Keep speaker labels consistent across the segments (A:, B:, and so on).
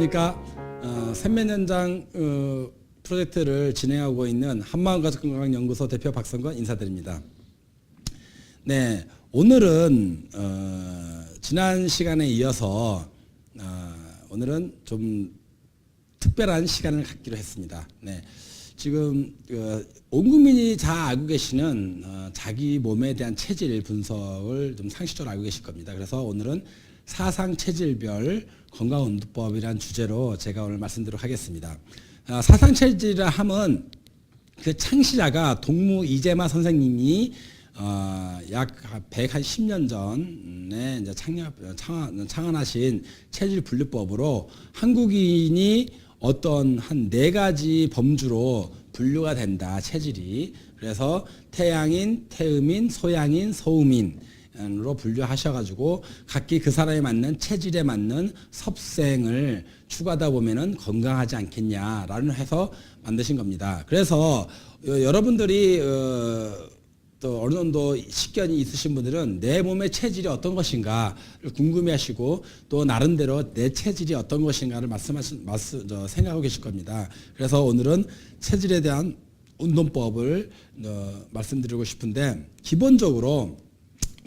A: 안녕하십니까. 샘맨 현장 프로젝트를 진행하고 있는 한마음가족건강연구소 대표 박성건 인사드립니다. 네, 오늘은 지난 시간에 이어서 오늘은 좀 특별한 시간을 갖기로 했습니다. 네, 지금 온 국민이 다 알고 계시는 자기 몸에 대한 체질 분석을 좀 상식적으로 알고 계실 겁니다. 그래서 오늘은 사상 체질별 건강운동법이라는 주제로 제가 오늘 말씀드리도록 하겠습니다. 사상 체질이라 함은 그 창시자가 동무 이재마 선생님이 약 110년 전에 이제 창안하신 체질 분류법으로 한국인이 어떤 한 4가지 범주로 분류가 된다, 체질이. 그래서 태양인, 태음인, 소양인, 소음인으로 분류하셔가지고 각기 그 사람에 맞는 체질에 맞는 섭생을 추구하다 보면은 건강하지 않겠냐라는 해서 만드신 겁니다. 그래서 여러분들이 또 어느 정도 식견이 있으신 분들은 내 몸의 체질이 어떤 것인가를 궁금해하시고 또 나름대로 내 체질이 어떤 것인가를 생각하고 계실 겁니다. 그래서 오늘은 체질에 대한 운동법을 말씀드리고 싶은데, 기본적으로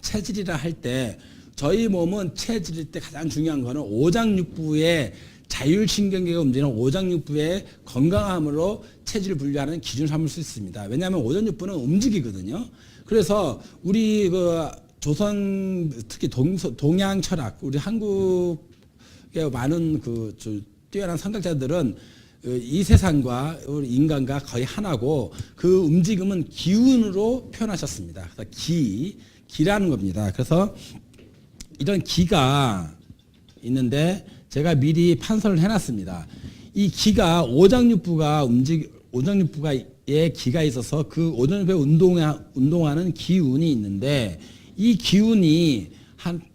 A: 체질이라 할 때 저희 몸은 체질일 때 가장 중요한 거는 오장육부의 자율신경계가 움직이는 오장육부의 건강함으로 체질을 분류하는 기준을 삼을 수 있습니다. 왜냐하면 오장육부는 움직이거든요. 그래서 우리 조선, 특히 동양 철학, 우리 한국의 많은 뛰어난 성격자들은 이 세상과 우리 인간과 거의 하나고, 그 움직임은 기운으로 표현하셨습니다. 그래서 기라는 겁니다. 그래서 이런 기가 있는데 제가 미리 판서를 해놨습니다. 이 기가 오장육부의 기가 있어서 그 오장육부에 운동하는 기운이 있는데, 이 기운이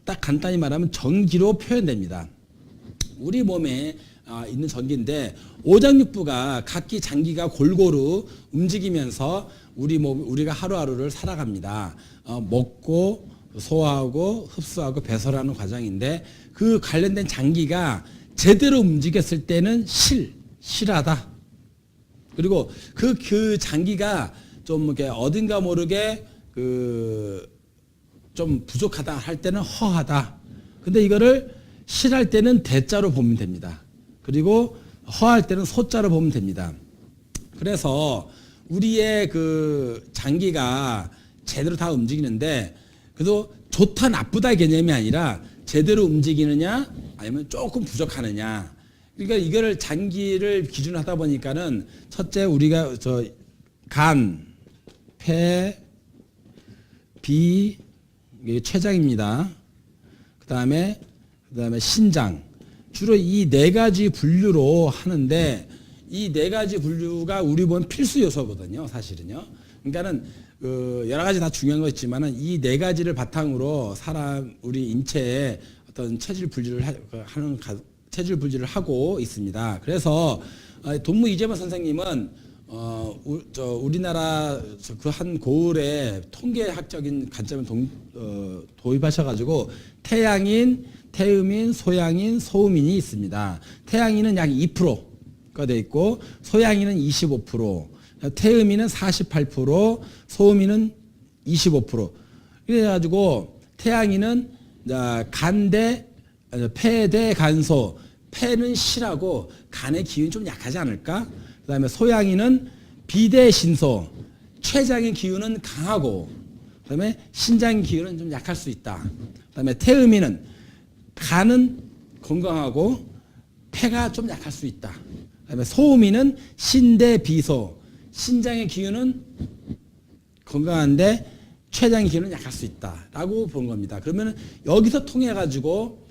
A: 딱 간단히 말하면 전기로 표현됩니다. 우리 몸에 있는 전기인데, 오장육부가 각기 장기가 골고루 움직이면서 우리가 하루하루를 살아갑니다. 먹고 소화하고 흡수하고 배설하는 과정인데, 그 관련된 장기가 제대로 움직였을 때는 실하다. 그리고 그 장기가 좀 이렇게 어딘가 모르게 좀 부족하다 할 때는 허하다. 근데 이거를 실할 때는 대자로 보면 됩니다. 그리고 허할 때는 소자로 보면 됩니다. 그래서 우리의 그 장기가 제대로 다 움직이는데, 그래도 좋다 나쁘다 개념이 아니라 제대로 움직이느냐 아니면 조금 부족하느냐. 그러니까 이거를 장기를 기준으로 하다 보니까는 첫째 우리가 간, 폐, 비, 이게 췌장입니다. 그다음에 신장. 주로 이 4가지 분류로 하는데, 이 4가지 분류가 우리 몸 필수 요소거든요, 사실은요. 그러니까는 여러 가지 다 중요한 거 있지만은 이 4가지를 바탕으로 우리 인체에 어떤 체질 분류를 하고 있습니다. 그래서 동무 이재마 선생님은 우리나라 그 한 고을에 통계학적인 관점을 도입하셔가지고 태양인, 태음인, 소양인, 소음인이 있습니다. 태양인은 약 2%가 돼 있고, 소양인은 25%, 태음인은 48%, 소음인은 25%. 그래가지고 태양인은 간대, 폐대 간소, 폐는 실하고 간의 기운이 좀 약하지 않을까? 그 다음에 소양인은 비대 신소, 췌장의 기운은 강하고, 그 다음에 신장의 기운은 좀 약할 수 있다. 그 다음에 태음인은 간은 건강하고 폐가 좀 약할 수 있다. 그 다음에 소음인은 신대 비소, 신장의 기운은 건강한데 췌장의 기운은 약할 수 있다라고 본 겁니다. 그러면 여기서 통해 가지고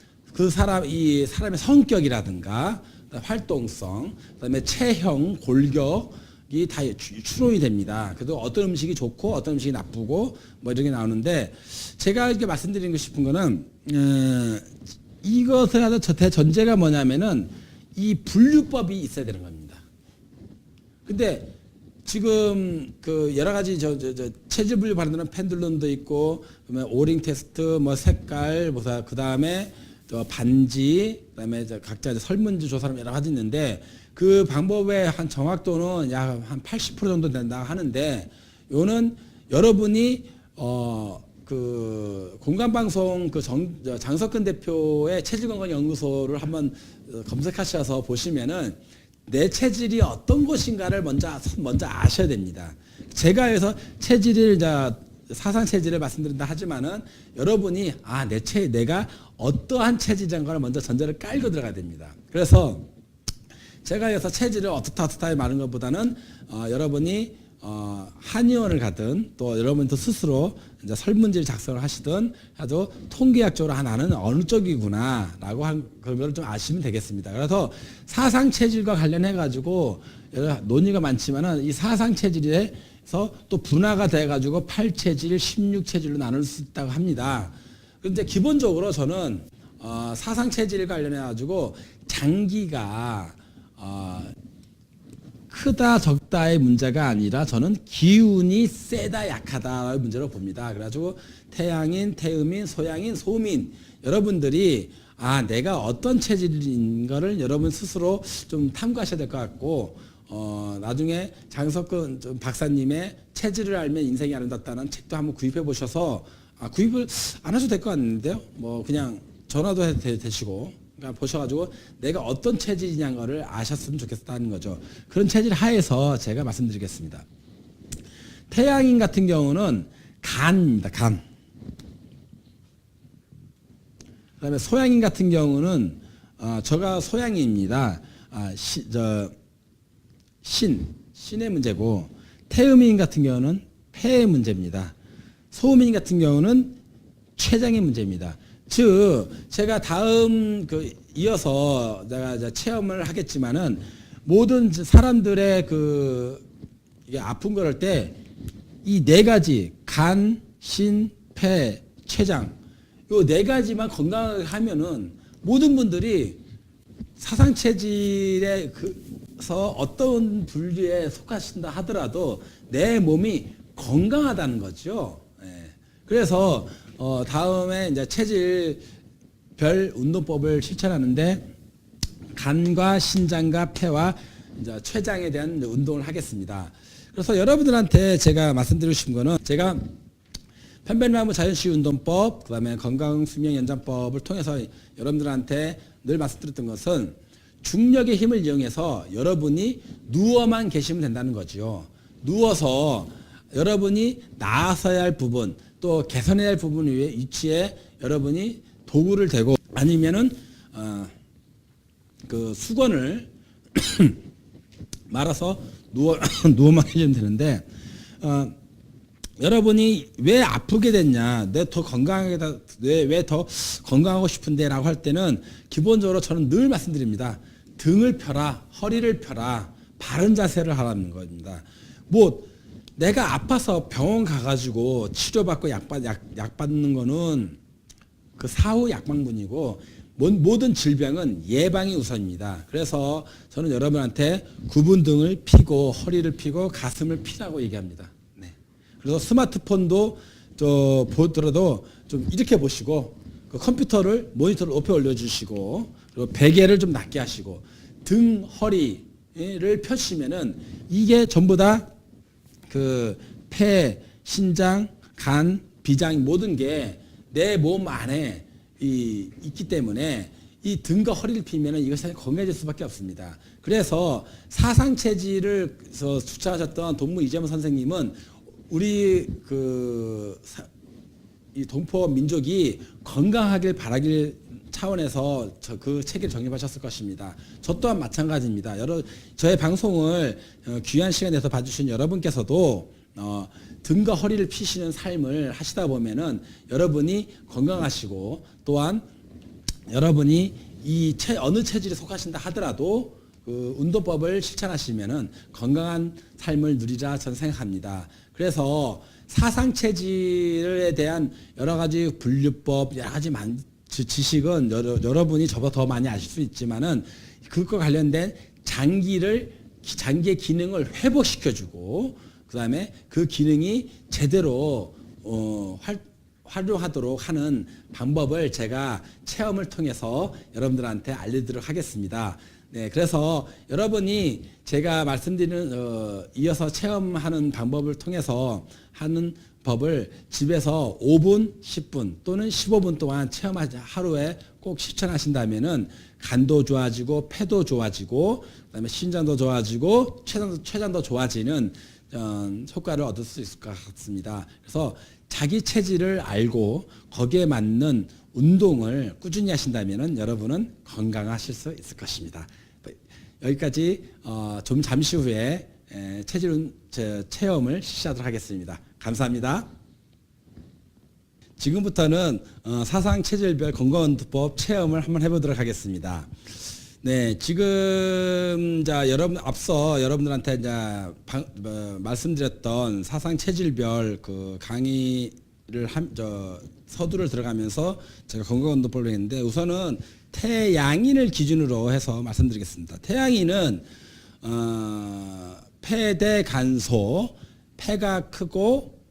A: 이 사람의 성격이라든가 활동성, 그다음에 체형, 골격이 다 추론이 됩니다. 그래도 어떤 음식이 좋고 어떤 음식이 나쁘고 뭐 이런 게 나오는데, 제가 이렇게 말씀드리고 싶은 거는 이것을 하다 대전제가 뭐냐면은 이 분류법이 있어야 되는 겁니다. 근데 지금 여러 가지 체질 분류 바르는 펜들론도 있고, 그다음에 오링 테스트, 뭐 색깔, 그 다음에 또 반지, 그다음에 각자 설문지 조사를 여러 가지 있는데 그 방법의 한 정확도는 약 한 80% 정도 된다 하는데 요는 여러분이 그 공간방송 그 장석근 대표의 체질건강연구소를 한번 검색하셔서 보시면은 내 체질이 어떤 것인가를 먼저 아셔야 됩니다. 제가 여기서 체질을 사상 체질을 말씀드린다 하지만은 여러분이 내가 어떠한 체질인가를 먼저 전제를 깔고 들어가야 됩니다. 그래서 제가 여기서 체질을 어떻다 말하는 것보다는 여러분이 한의원을 가든 또 여러분도 스스로 이제 설문지를 작성을 하시든 아주 통계학적으로 나는 어느 쪽이구나라고 한 걸 좀 아시면 되겠습니다. 그래서 사상 체질과 관련해 가지고 논의가 많지만은 이 사상 체질에서 또 분화가 돼 가지고 8체질, 16체질로 나눌 수 있다고 합니다. 그런데 기본적으로 저는 사상 체질 관련해 가지고 장기가 크다 적다의 문제가 아니라 저는 기운이 세다 약하다의 문제로 봅니다. 그래가지고 태양인, 태음인, 소양인, 소음인 여러분들이 내가 어떤 체질인 거를 여러분 스스로 좀 탐구하셔야 될 것 같고 나중에 장석근 박사님의 체질을 알면 인생이 아름답다는 책도 한번 구입해 보셔서 구입을 안 하셔도 될 것 같는데요. 뭐 그냥 전화도 해도 되시고 그러니까 보셔가지고 내가 어떤 체질이냐는 거를 아셨으면 좋겠다는 거죠. 그런 체질 하에서 제가 말씀드리겠습니다. 태양인 같은 경우는 간입니다. 간. 그 다음에 소양인 같은 경우는 저가 소양인입니다. 신의 문제고, 태음인 같은 경우는 폐의 문제입니다. 소음인 같은 경우는 췌장의 문제입니다. 즉 제가 다음 이어서 내가 이제 체험을 하겠지만은 모든 사람들의 이게 아픈 걸 할 때 이 네 가지 간, 신, 폐, 췌장 요 네 가지만 건강하게 하면은 모든 분들이 사상 체질에서 어떤 분류에 속하신다 하더라도 내 몸이 건강하다는 거죠. 그래서 다음에 이제 체질별 운동법을 실천하는데 간과 신장과 폐와 이제 췌장에 대한 운동을 하겠습니다. 그래서 여러분들한테 제가 말씀드리고 싶은 거는 제가 편변나무 자연시위 운동법, 그다음에 건강 수명 연장법을 통해서 여러분들한테 늘 말씀드렸던 것은 중력의 힘을 이용해서 여러분이 누워만 계시면 된다는 거죠. 누워서 여러분이 나아서야 할 부분 또 개선해야 할 부분 위치에 여러분이 도구를 대고 아니면은 그 수건을 말아서 누워만 계시면 되는데 여러분이 왜 아프게 됐냐, 왜 더 건강하고 싶은데라고 할 때는 기본적으로 저는 늘 말씀드립니다. 등을 펴라, 허리를 펴라, 바른 자세를 하라는 겁니다. 뭐 내가 아파서 병원 가가지고 치료받고 약 받는 거는 그 사후 약방문이고 모든 질병은 예방이 우선입니다. 그래서 저는 여러분한테 구분 등을 피고 허리를 피고 가슴을 피라고 얘기합니다. 네. 그래서 스마트폰도 보더라도 좀 이렇게 보시고 그 모니터를 높여 올려주시고 그리고 베개를 좀 낮게 하시고 등 허리를 펴시면은 이게 전부 다 그 폐, 신장, 간, 비장 모든 게 내 몸 안에 있기 때문에 이 등과 허리를 피면은 이것이 건강해질 수밖에 없습니다. 그래서 사상 체질을 주창하셨던 동무 이재문 선생님은 우리 이 동포 민족이 건강하길 바라길 차원에서 그 책을 정립하셨을 것입니다. 저 또한 마찬가지입니다. 저의 방송을 귀한 시간 내서 봐주신 여러분께서도 등과 허리를 피시는 삶을 하시다 보면은 여러분이 건강하시고 또한 여러분이 어느 체질에 속하신다 하더라도 그 운동법을 실천하시면은 건강한 삶을 누리라 저는 생각합니다. 그래서 사상 체질에 대한 여러 가지 분류법, 여러 가지 지식은 여러분이 저보다 더 많이 아실 수 있지만은 그것과 관련된 장기의 기능을 회복시켜주고 그 다음에 그 기능이 제대로 활용하도록 하는 방법을 제가 체험을 통해서 여러분들한테 알려드리도록 하겠습니다. 네, 그래서 여러분이 제가 말씀드리는 이어서 체험하는 방법을 통해서 하는 법을 집에서 5분, 10분 또는 15분 동안 하루에 꼭 실천하신다면은 간도 좋아지고 폐도 좋아지고 그다음에 신장도 좋아지고 췌장도 좋아지는 효과를 얻을 수 있을 것 같습니다. 그래서 자기 체질을 알고 거기에 맞는 운동을 꾸준히 하신다면은 여러분은 건강하실 수 있을 것입니다. 여기까지 좀 잠시 후에 체질 체험을 실시하도록 하겠습니다. 감사합니다. 지금부터는 사상 체질별 건강운동법 체험을 한번 해보도록 하겠습니다. 네, 지금 앞서 여러분들한테 말씀드렸던 사상 체질별 그 강의를 서두를 들어가면서 제가 건강운동법을 했는데 우선은 태양인을 기준으로 해서 말씀드리겠습니다. 태양인은 폐대간소, 폐가 크고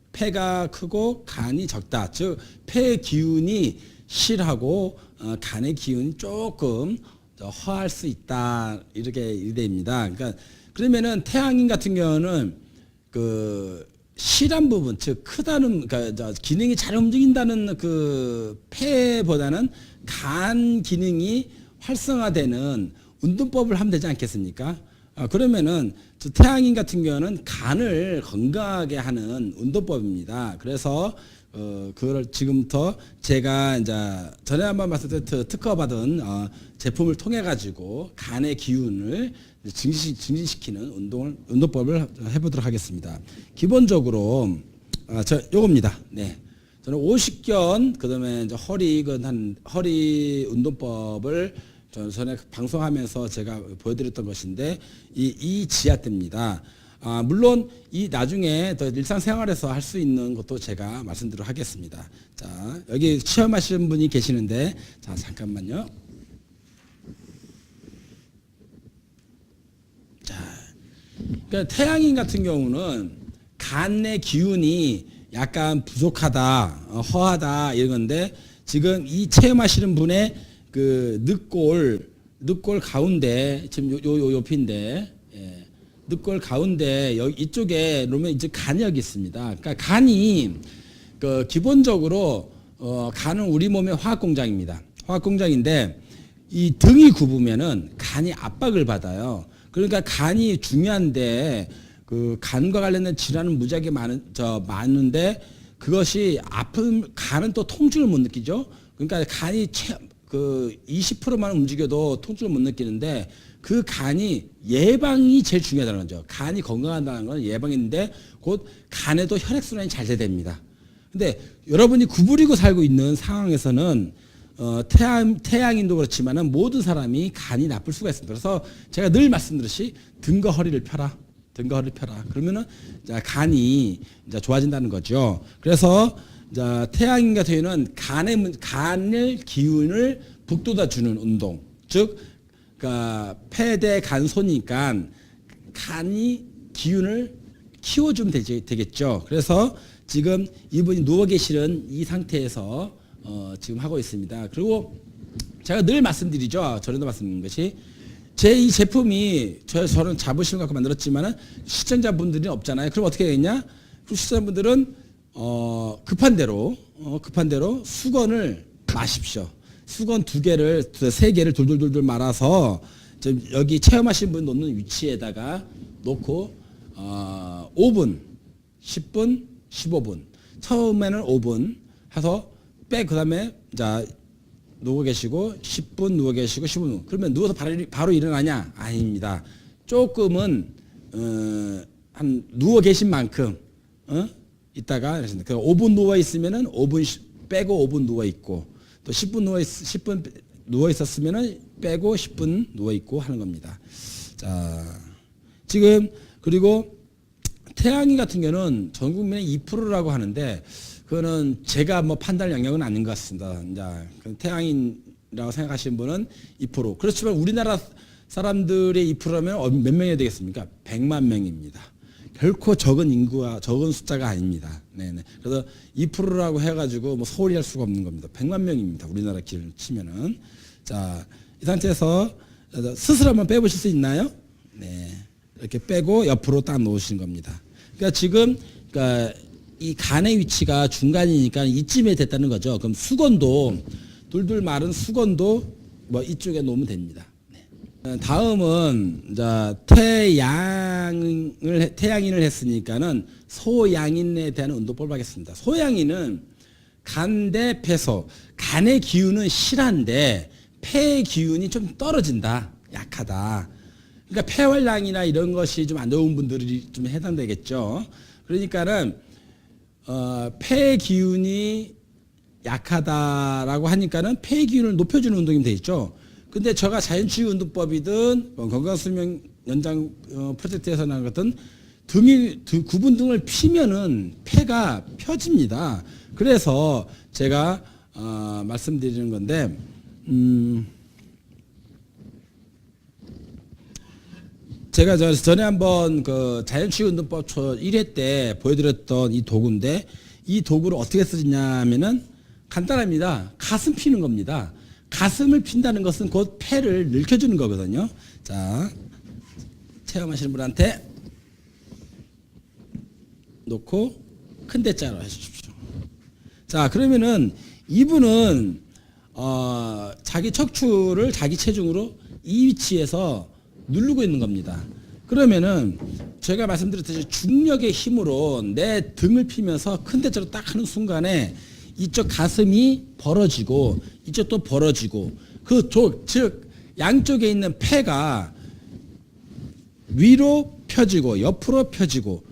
A: 간이 적다. 즉 폐의 기운이 실하고 간의 기운이 조금 허할 수 있다. 이렇게 이래입니다. 그러면은 태양인 같은 경우는 그 실한 부분, 즉 크다는 기능이 잘 움직인다는 그 폐보다는 간 기능이 활성화되는 운동법을 하면 되지 않겠습니까? 그러면은 태양인 같은 경우는 간을 건강하게 하는 운동법입니다. 그래서 그걸 지금부터 제가 이제 전에 한번 말씀드린 특허받은 제품을 통해 가지고 간의 기운을 증진시키는 운동법을 해보도록 하겠습니다. 기본적으로 요겁니다. 네. 저는 50견 그다음에 이제 허리 운동법을 전에 방송하면서 제가 보여드렸던 것인데 이 지하대입니다. 물론 이 나중에 더 일상생활에서 할 수 있는 것도 제가 말씀드리도록 하겠습니다. 자, 여기 체험하시는 분이 계시는데 자 잠깐만요. 자, 그러니까 태양인 같은 경우는 간의 기운이 약간 부족하다, 허하다 이런 건데 지금 이 체험하시는 분의 그 늑골 가운데 지금 요 옆인데 늑골 가운데 여기 이쪽에 보면 이제 간이 여기 있습니다. 그러니까 간이 그 기본적으로 간은 우리 몸의 화학 공장입니다. 화학 공장인데 이 등이 굽으면은 간이 압박을 받아요. 그러니까 간이 중요한데 그 간과 관련된 질환은 무지하게 많은데 그것이 간은 또 통증을 못 느끼죠. 그러니까 간이 그 20%만 움직여도 통증을 못 느끼는데 그 간이 예방이 제일 중요하다는 거죠. 간이 건강하다는 건 예방인데 곧 간에도 혈액순환이 잘 돼야 됩니다. 근데 여러분이 구부리고 살고 있는 상황에서는 태양인도 그렇지만은 모든 사람이 간이 나쁠 수가 있습니다. 그래서 제가 늘 말씀드렸듯이 등과 허리를 펴라. 그러면은 간이 좋아진다는 거죠. 그래서 태양인 같은 경우는 간의 기운을 북돋아 주는 운동. 즉, 그러니까 폐대간소니까 간이 기운을 키워주면 되겠죠. 그래서 지금 이분이 누워 계시는 이 상태에서 지금 하고 있습니다. 그리고 제가 늘 말씀드리죠. 전에도 말씀드린 것이 제 이 제품이 저는 자부심을 갖고 만들었지만은 시청자분들이 없잖아요. 그럼 어떻게 되겠냐? 그 시청자분들은 급한 대로 수건을 마십시오. 수건 2개를 3개를 돌돌돌돌 말아서 여기 체험하신 분 놓는 위치에다가 놓고 5분, 10분, 15분. 처음에는 5분 해서 그다음에 누워 계시고 10분 누워 계시고 15분. 그러면 누워서 바로 일어나냐? 아닙니다. 조금은 한 누워 계신 만큼 있다가 5분 누워 있으면은 5분 빼고 5분 누워 있고 또 10분 누워 있었으면은 빼고 10분 누워 있고 하는 겁니다. 자, 지금 그리고 태양인 같은 경우는 전 국민의 2%라고 하는데 그거는 제가 판단할 영역은 아닌 것 같습니다. 태양인이라고 생각하시는 분은 2%. 그렇지만 우리나라 사람들의 2%라면 몇 명이 되겠습니까? 100만 명입니다. 결코 적은 인구와 적은 숫자가 아닙니다. 네네. 그래서 2%라고 해가지고 뭐 소홀히 할 수가 없는 겁니다. 100만 명입니다. 우리나라 기준으로 치면은. 자, 이 상태에서 스스로 한번 빼보실 수 있나요? 네. 이렇게 빼고 옆으로 딱 놓으시는 겁니다. 그러니까 지금, 그러니까 이 간의 위치가 중간이니까 이쯤에 됐다는 거죠. 그럼 수건도, 둘둘 마른 수건도 뭐 이쪽에 놓으면 됩니다. 다음은 이제 태양인을 했으니까는 소양인에 대한 운동법을 하겠습니다. 소양인은 간 대 폐소, 간의 기운은 실한데 폐의 기운이 좀 떨어진다, 약하다. 그러니까 폐활량이나 이런 것이 좀 안 좋은 분들이 좀 해당되겠죠. 그러니까는 폐의 기운이 약하다라고 하니까는 폐의 기운을 높여주는 운동이 되겠죠. 근데 제가 자연치유 운동법이든 건강수명 연장 프로젝트에서 나온 것든 구분 등을 피면은 폐가 펴집니다. 그래서 제가 말씀드리는 건데 제가 전에 한번 그 자연치유 운동법 1회 때 보여드렸던 이 도구인데 이 도구를 어떻게 쓰냐면은 간단합니다. 가슴 피는 겁니다. 가슴을 핀다는 것은 곧 폐를 늘켜주는 거거든요. 자, 체험하시는 분한테 놓고 큰 대자로 해주십시오. 자, 그러면은 이분은 자기 척추를 자기 체중으로 이 위치에서 누르고 있는 겁니다. 그러면은 제가 말씀드렸듯이 중력의 힘으로 내 등을 피면서 큰 대자로 딱 하는 순간에 이쪽 가슴이 벌어지고 이쪽도 벌어지고 즉 양쪽에 있는 폐가 위로 펴지고 옆으로 펴지고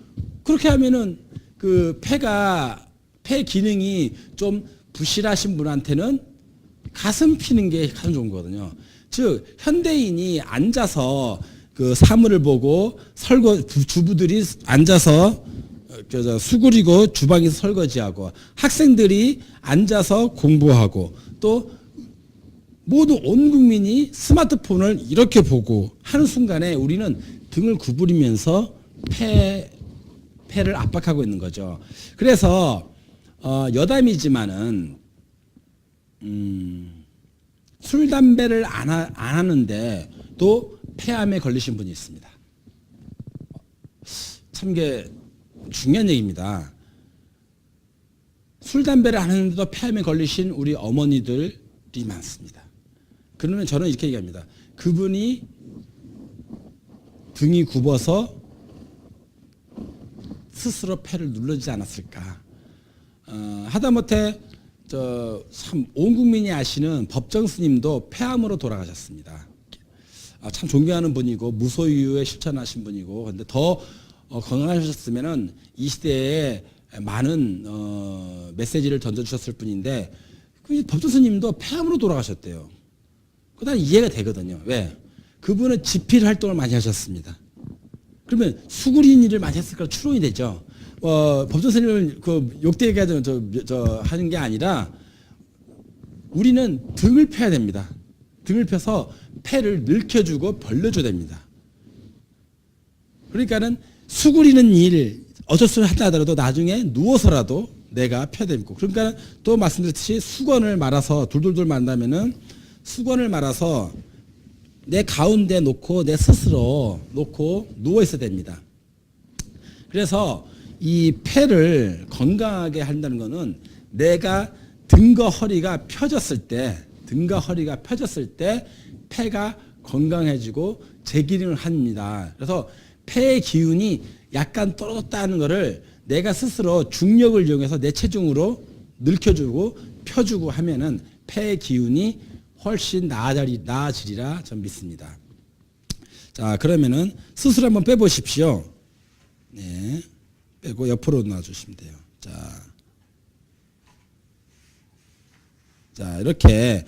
A: 그렇게 하면은 그 폐 기능이 좀 부실하신 분한테는 가슴 피는 게 가장 좋은 거거든요. 즉 현대인이 앉아서 그 사물을 보고 주부들이 앉아서 수그리고 주방에서 설거지하고 학생들이 앉아서 공부하고 또 모두 온 국민이 스마트폰을 이렇게 보고 하는 순간에 우리는 등을 구부리면서 폐를 압박하고 있는 거죠. 그래서 여담이지만은 술 담배를 안 하는데 또 폐암에 걸리신 분이 있습니다. 참 이게 중요한 얘기입니다. 술 담배를 안 하는데도 폐암에 걸리신 우리 어머니들이 많습니다. 그러면 저는 이렇게 얘기합니다. 그분이 등이 굽어서 스스로 폐를 눌러지지 않았을까. 하다못해 참 온 국민이 아시는 법정 스님도 폐암으로 돌아가셨습니다. 참 존경하는 분이고 무소유에 실천하신 분이고 근데 더 건강하셨으면은 이 시대에 많은 메시지를 던져주셨을 분인데 그 법정 스님도 폐암으로 돌아가셨대요. 그건 이해가 되거든요. 왜? 그분은 집필 활동을 많이 하셨습니다. 그러면 수구린 일을 많이 했을까 추론이 되죠. 법정 스님을 그 욕되게 하는 게 아니라 우리는 등을 펴야 됩니다. 등을 펴서 폐를 늘켜주고 벌려줘야 됩니다. 그러니까는 수그리는 일 어쩔 수 없이 하더라도 나중에 누워서라도 내가 펴야 되고 그러니까 또 말씀드렸듯이 수건을 말아서 둘둘둘 만다면은 수건을 말아서 내 가운데 놓고 내 스스로 놓고 누워 있어야 됩니다. 그래서 이 폐를 건강하게 한다는 것은 내가 등과 허리가 펴졌을 때 폐가 건강해지고 재기능을 합니다. 그래서 폐의 기운이 약간 떨어졌다는 것을 내가 스스로 중력을 이용해서 내 체중으로 늘켜주고 펴주고 하면은 폐의 기운이 훨씬 나아지리라 전 믿습니다. 자, 그러면은 스스로 한번 빼보십시오. 네. 빼고 옆으로 놔주시면 돼요. 자, 이렇게.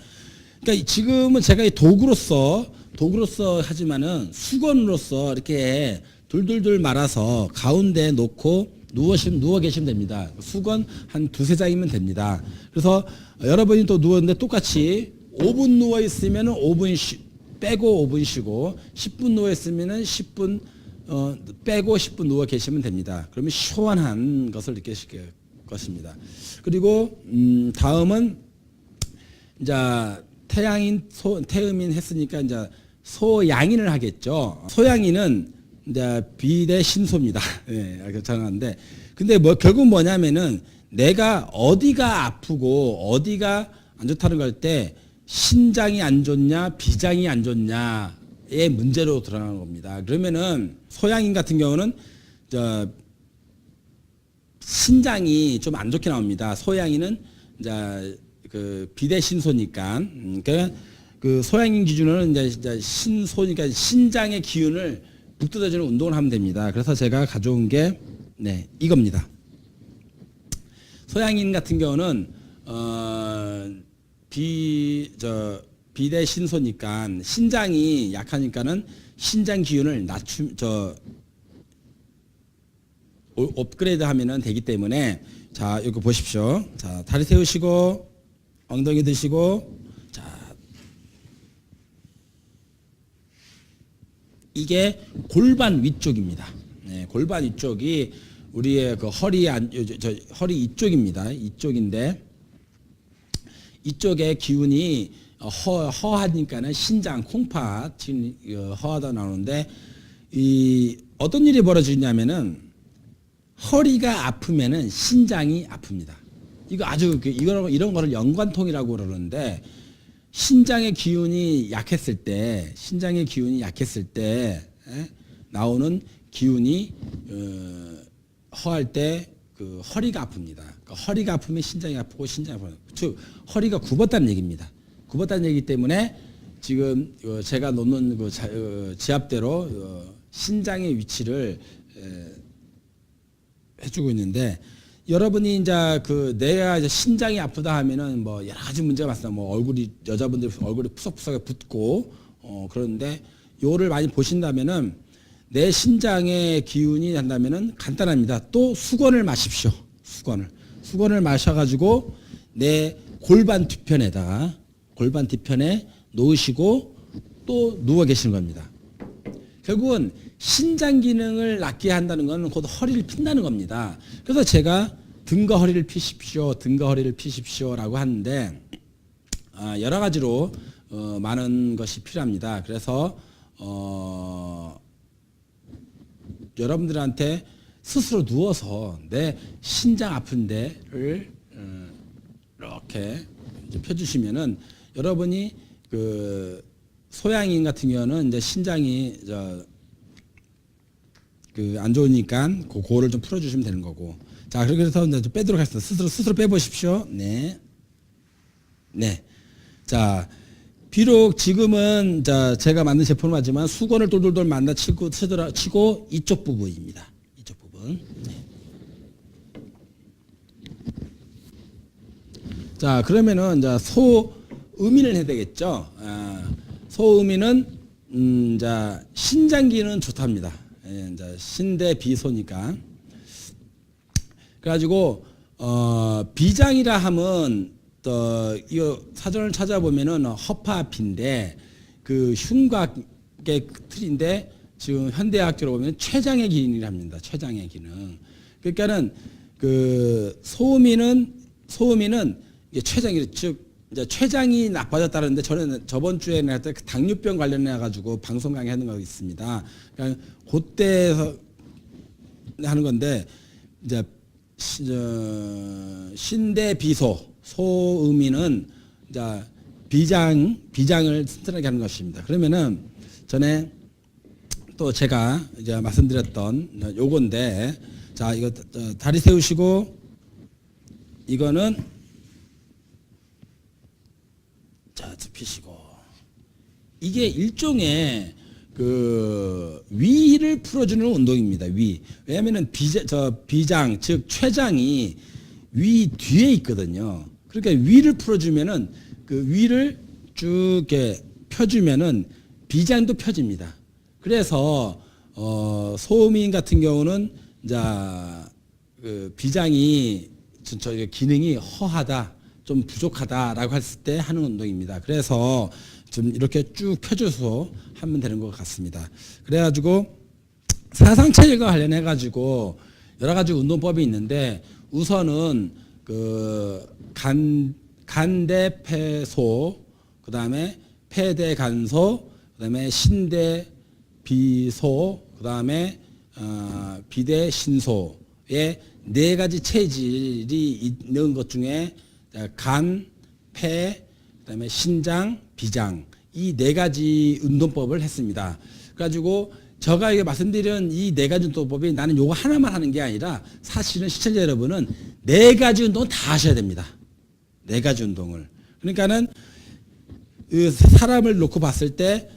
A: 그러니까 지금은 제가 이 도구로서 하지만은 수건으로서 이렇게 둘둘둘 말아서 가운데 놓고 누워 계시면 됩니다. 수건 한 두세 장이면 됩니다. 그래서 여러분이 또 누웠는데 똑같이 5분 누워 있으면은 5분 빼고 5분 쉬고 10분 누워 있으면은 10분 빼고 10분 누워 계시면 됩니다. 그러면 시원한 것을 느끼실 것입니다. 그리고 다음은 이제 태음인 했으니까 이제 소양인을 하겠죠. 소양인은 이제 비대신소입니다. 예, 정하는데 근데 뭐 결국 뭐냐면은 내가 어디가 아프고 어디가 안 좋다는 걸 때 신장이 안 좋냐 비장이 안 좋냐의 문제로 드러나는 겁니다. 그러면은 소양인 같은 경우는 신장이 좀 안 좋게 나옵니다. 소양인은 이제 그 비대신소니까 그러니까 그 소양인 기준으로는 이제 신소니까 신장의 기운을 북돋아주는 운동을 하면 됩니다. 그래서 제가 가져온 게 이겁니다. 소양인 같은 경우는 비대신소니까 신장이 약하니까는 신장 기운을 업그레이드 하면은 되기 때문에 자, 이거 보십시오. 자, 다리 세우시고 엉덩이 드시고 자, 이게 골반 위쪽입니다. 네, 골반 위쪽이 우리의 그 허리 허리 이쪽입니다. 이쪽인데 이쪽에 기운이 허하니까는 신장 콩팥 허하다 나오는데 이 어떤 일이 벌어지냐면은 허리가 아프면은 신장이 아픕니다. 이거 아주 이런 거를 연관통이라고 그러는데 신장의 기운이 약했을 때 나오는 기운이 허할 때 그 허리가 아픕니다. 그러니까 허리가 아프면 신장이 아프고 신장이 아프고 즉 허리가 굽었다는 얘기입니다. 굽었다는 얘기 때문에 지금 제가 놓는 그 지압대로 신장의 위치를 해주고 있는데 여러분이 이제 내가 이제 신장이 아프다 하면은 뭐 여러 가지 문제가 많습니다. 뭐 여자분들 얼굴이 푸석푸석하게 붓고 그런데 요를 많이 보신다면은 내 신장의 기운이 난다면은 간단합니다. 또 수건을 마십시오. 수건을 마셔가지고 내 골반 뒤편에 놓으시고 또 누워 계시는 겁니다. 결국은 신장 기능을 낮게 한다는 것은 곧 허리를 핀다는 겁니다. 그래서 제가 등과 허리를 피십시오라고 하는데 여러 가지로 많은 것이 필요합니다. 그래서 여러분들한테 스스로 누워서 내 신장 아픈 데를 이렇게 펴주시면은 여러분이 그 소양인 같은 경우는 이제 신장이 안 좋으니까 그거를 좀 풀어주시면 되는 거고. 자, 그래서 이제 빼도록 하겠습니다. 스스로 빼보십시오. 네. 자, 비록 지금은 제가 만든 제품을 하지만 수건을 돌돌돌 치고 이쪽 부분입니다. 이쪽 부분. 네. 자, 그러면은 이제 소음인을 해야 되겠죠. 소음인은 신장기는 좋답니다. 이제 신대 비소니까. 그래가지고 비장이라 하면 이거 사전을 찾아보면은 허파ap인데 그 흉곽의 틀인데 지금 현대학적으로 보면 췌장의 기능이랍니다. 췌장의 기능. 그러니까는 그 소음인은 이게 췌장이 즉 이제 췌장이 나빠졌다는데 저번 주에 내가 그 당뇨병 관련해 가지고 방송 강의하는 거 있습니다. 그러니까 그때서 하는 건데 이제 신대비소 소음인은 이제 비장을 튼튼하게 하는 것입니다. 그러면은 전에 또 제가 이제 말씀드렸던 요건데 자 이거 다리 세우시고 이거는 자 펴시고 이게 일종의 그 위를 풀어주는 운동입니다. 왜냐하면은 비장 즉 췌장이 위 뒤에 있거든요. 그러니까 위를 풀어주면은 그 위를 쭉 이렇게 펴주면은 비장도 펴집니다. 그래서 소음인 같은 경우는 이제 그 비장이 기능이 허하다, 좀 부족하다라고 했을 때 하는 운동입니다. 그래서 좀 이렇게 쭉 펴줘서 하면 되는 것 같습니다. 그래가지고 사상체질과 관련해 가지고 여러 가지 운동법이 있는데 우선은 그 간대폐소, 그다음에 폐대간소, 그다음에 신대비소, 그다음에 비대신소의 네 가지 체질이 있는 것 중에 간, 폐, 그다음에 신장, 비장 이 네 가지 운동법을 했습니다. 그래가지고 제가 이게 말씀드린 이 네 가지 운동법이 나는 요거 하나만 하는 게 아니라 사실은 시청자 여러분은 네 가지 운동을 다 하셔야 됩니다. 네 가지 운동을. 그러니까는 그 사람을 놓고 봤을 때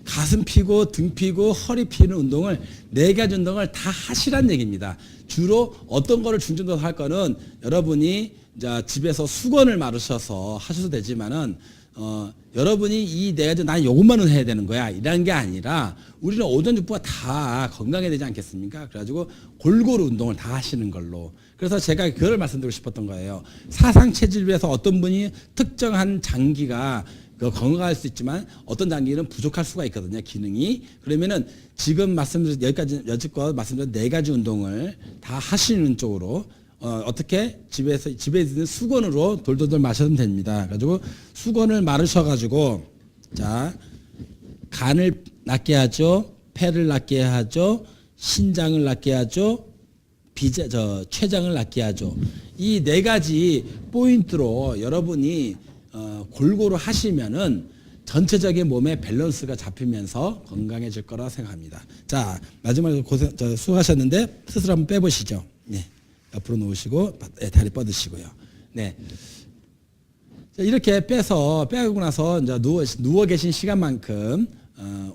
A: 가슴 피고 등 피고 허리 피는 운동을 네 가지 운동을 다 하시란 얘기입니다. 주로 어떤 거를 중점적으로 할 거는 여러분이 이제 집에서 수건을 마르셔서 하셔도 되지만은 여러분이 이 네 가지 난 요것만은 해야 되는 거야 이라는 게 아니라 우리는 오전육부가 다 건강해야 되지 않겠습니까? 그래가지고 골고루 운동을 다 하시는 걸로. 그래서 제가 그걸 말씀드리고 싶었던 거예요. 사상체질에서 어떤 분이 특정한 장기가 건강할 수 있지만 어떤 장기는 부족할 수가 있거든요. 기능이. 그러면은 지금 말씀드린 여지껏 말씀드린 네 가지 운동을 다 하시는 쪽으로 어떻게 집에 있는 수건으로 돌돌돌 마셔도 됩니다. 그래가지고 수건을 마르셔가지고 자 간을 낫게 하죠, 폐를 낫게 하죠, 신장을 낫게 하죠, 췌장을 낫게 하죠. 이 네 가지 포인트로 여러분이 골고루 하시면은 전체적인 몸의 밸런스가 잡히면서 건강해질 거라 생각합니다. 자 마지막으로 수고하셨는데 스스로 한번 빼보시죠. 네. 옆으로 놓으시고 다리 뻗으시고요. 네. 자, 이렇게 빼고 나서 이제 누워 계신 시간만큼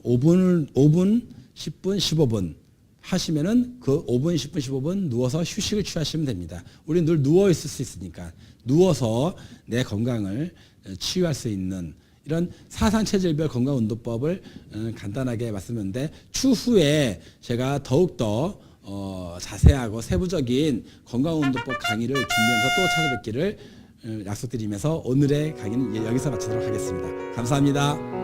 A: 5분, 10분, 15분 하시면은 그 5분, 10분, 15분 누워서 휴식을 취하시면 됩니다. 우리 늘 누워 있을 수 있으니까 누워서 내 건강을 치유할 수 있는 이런 사상체질별 건강운동법을 간단하게 말씀드렸는데 추후에 제가 더욱더 자세하고 세부적인 건강운동법 강의를 준비하면서 또 찾아뵙기를 약속드리면서 오늘의 강의는 여기서 마치도록 하겠습니다. 감사합니다.